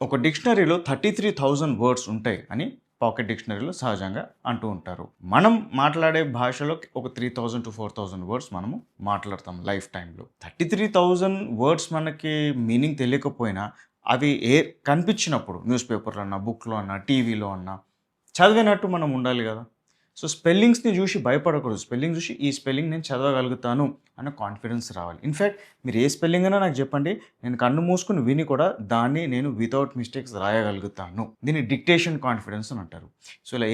ఒక డిక్షనరీలో 33,000 వర్డ్స్ ఉంటాయి అని పాకెట్ డిక్షనరీలో సహజంగా అంటూ ఉంటారు. మనం మాట్లాడే భాషలో ఒక 3,000 to 4,000 వర్డ్స్ మనము మాట్లాడతాం లైఫ్ టైంలో. 33,000 వర్డ్స్ మనకి మీనింగ్ తెలియకపోయినా అవి కనిపించినప్పుడు న్యూస్ పేపర్‌లో అన్నా, బుక్‌లో అన్నా, టీవీలో అన్నా చదివినట్టు మనం ఉండాలి గదా! సో, స్పెల్లింగ్స్‌ని జూసి భయపడకూడదు. స్పెల్లింగ్ జూసి ఈ స్పెల్లింగ్ నేను చదవగలుగుతాను అన్న కాన్ఫిడెన్స్ రావాలి. ఇన్‌ఫాక్ట్ మీరు ఏ స్పెల్లింగ్ అయినా నాకు చెప్పండి. నేను కన్ను మూసుకొని విని కూడా దాన్ని నేను వితౌట్ మిస్టేక్స్ రాయగలుగుతాను. దీన్ని డిక్టేషన్ కాన్ఫిడెన్స్ అని అంటారు. సో, ఇలా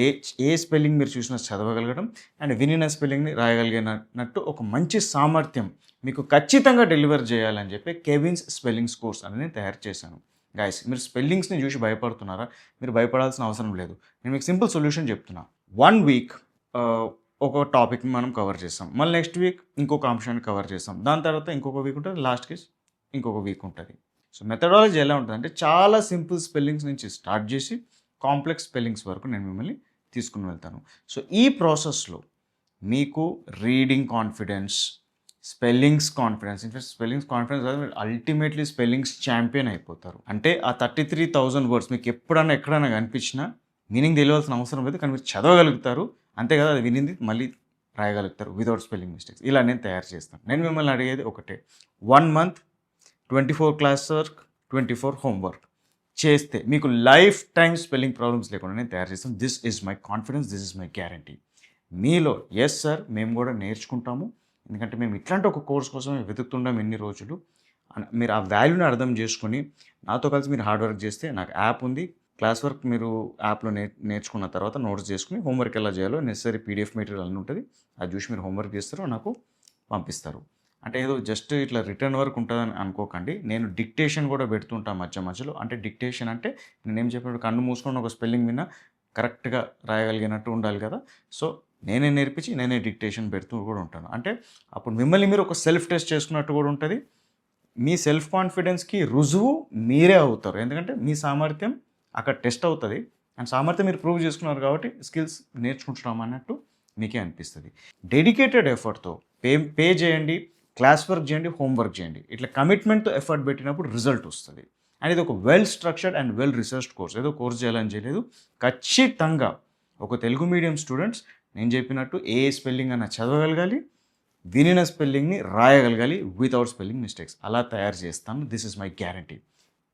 ఏ స్పెల్లింగ్ మీరు చూసినా చదవగలగడం అండ్ వినిన స్పెల్లింగ్‌ని రాయగలిగినట్టు ఒక మంచి సామర్థ్యం మీకు ఖచ్చితంగా డెలివర్ చేయాలని చెప్పి కెవిన్స్ స్పెల్లింగ్స్ కోర్స్ అనేది నేను తయారు చేశాను. గైస్ మీరు స్పెల్లింగ్స్‌ని చూసి భయపడుతున్నారా? మీరు భయపడాల్సిన అవసరం లేదు. నేను మీకు సింపుల్ సొల్యూషన్ చెప్తున్నా. 1 వీక్ ఒక టాపిక్‌ని మనం కవర్ చేస్తాం. మళ్ళీ నెక్స్ట్ వీక్ ఇంకొక అంశాన్ని కవర్ చేస్తాం. దాని తర్వాత ఇంకొక వీక్ ఉంటుంది. లాస్ట్‌కి ఇంకొక వీక్ ఉంటుంది. సో, మెథడాలజీ ఎలా ఉంటుందంటే చాలా సింపుల్ స్పెల్లింగ్స్ నుంచి స్టార్ట్ చేసి కాంప్లెక్స్ స్పెల్లింగ్స్ వరకు నేను మిమ్మల్ని తీసుకొని వెళ్తాను. సో, ఈ ప్రాసెస్‌లో మీకు reading confidence, spellings confidence, in fact spellings confidence కాదు మీరు అల్టిమేట్‌లీ స్పెల్లింగ్స్ ఛాంపియన్ అయిపోతారు. అంటే ఆ 33,000 వర్డ్స్ మీకు ఎప్పుడన్నా ఎక్కడైనా కనిపించినా మీనింగ్ తెలియాల్సిన అవసరం లేదు. కానీ మీరు చదవగలుగుతారు. అంతే కదా అది వినింది మళ్ళీ రాయగలుగుతారు వితౌట్ స్పెల్లింగ్ మిస్టేక్స్. ఇలా నేను తయారు చేస్తాను. నేను మిమ్మల్ని అడిగేది ఒకటే 1 month 24 class work, 24 home work చేస్తే మీకు లైఫ్ టైం స్పెల్లింగ్ ప్రాబ్లమ్స్ లేకుండా నేను తయారు చేస్తాను. This is my confidence, this is my guarantee. మీలో ఎస్ సార్ మేము కూడా నేర్చుకుంటాము. ఎందుకంటే మేము ఇట్లాంటి ఒక కోర్స్ కోసమే వెతుకుతుంటాం ఎన్ని రోజులు. మీరు ఆ వాల్యూని అర్థం చేసుకొని నాతో కలిసి మీరు హార్డ్ వర్క్ చేస్తే నాకు యాప్ ఉంది. క్లాస్ వర్క్ మీరు యాప్‌లో నేర్చుకున్న తర్వాత నోట్స్ చేసుకొని హోంవర్క్ ఎలా చేయాలో నెసెసరీ పీడీఎఫ్ మెటీరియల్ అన్నీ ఉంటుంది. అది చూసి మీరు హోంవర్క్ చేస్తారు నాకు పంపిస్తారు. అంటే ఏదో జస్ట్ ఇట్లా రిటర్న్ వర్క్ ఉంటుందని అనుకోకండి. నేను డిక్టేషన్ కూడా పెడుతుంటా మధ్య మధ్యలో. అంటే డిక్టేషన్ అంటే నేనేం చెప్పినప్పుడు కన్ను మూసుకొని ఒక స్పెల్లింగ్ విన్నా కరెక్ట్‌గా రాయగలిగినట్టు ఉండాలి కదా! సో, నేనే నేర్పించి నేనే డిక్టేషన్ పెడుతూ కూడా ఉంటాను. అంటే అప్పుడు మిమ్మల్ని మీరు ఒక సెల్ఫ్ టెస్ట్ చేసుకున్నట్టు కూడా ఉంటుంది. మీ సెల్ఫ్ కాన్ఫిడెన్స్‌కి రుజువు మీరే అవుతారు. ఎందుకంటే మీ సామర్థ్యం అక్కడ టెస్ట్ అవుతుంది. అండ్ సామర్థ్యం మీరు ప్రూవ్ చేసుకున్నారు కాబట్టి స్కిల్స్ నేర్చుకుంటున్నాం అన్నట్టు మీకే అనిపిస్తుంది. డెడికేటెడ్ ఎఫర్ట్‌తో పే చేయండి, క్లాస్ వర్క్ చేయండి, హోంవర్క్ చేయండి. ఇట్లా కమిట్మెంట్‌తో ఎఫర్ట్ పెట్టినప్పుడు రిజల్ట్ వస్తుంది. అండ్ ఇది ఒక well structured and well researched course. ఏదో కోర్స్ చేయాలని చేయలేదు. ఖచ్చితంగా ఒక తెలుగు మీడియం స్టూడెంట్స్ నేను చెప్పినట్టు ఏ స్పెల్లింగ్ అన్నా చదవగలగాలి, వినిన స్పెల్లింగ్‌ని రాయగలగాలి వితౌట్ స్పెల్లింగ్ మిస్టేక్స్. అలా తయారు చేస్తాను. This is my guarantee.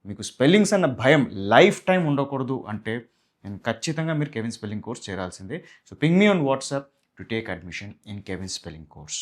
మీకు స్పెల్లింగ్స్ అన్న భయం లైఫ్ టైం ఉండకూడదు అంటే నేను ఖచ్చితంగా మీరు కెవిన్ స్పెల్లింగ్ కోర్స్ చేరాల్సిందే. So ping me on WhatsApp to take admission in Kevin spelling course.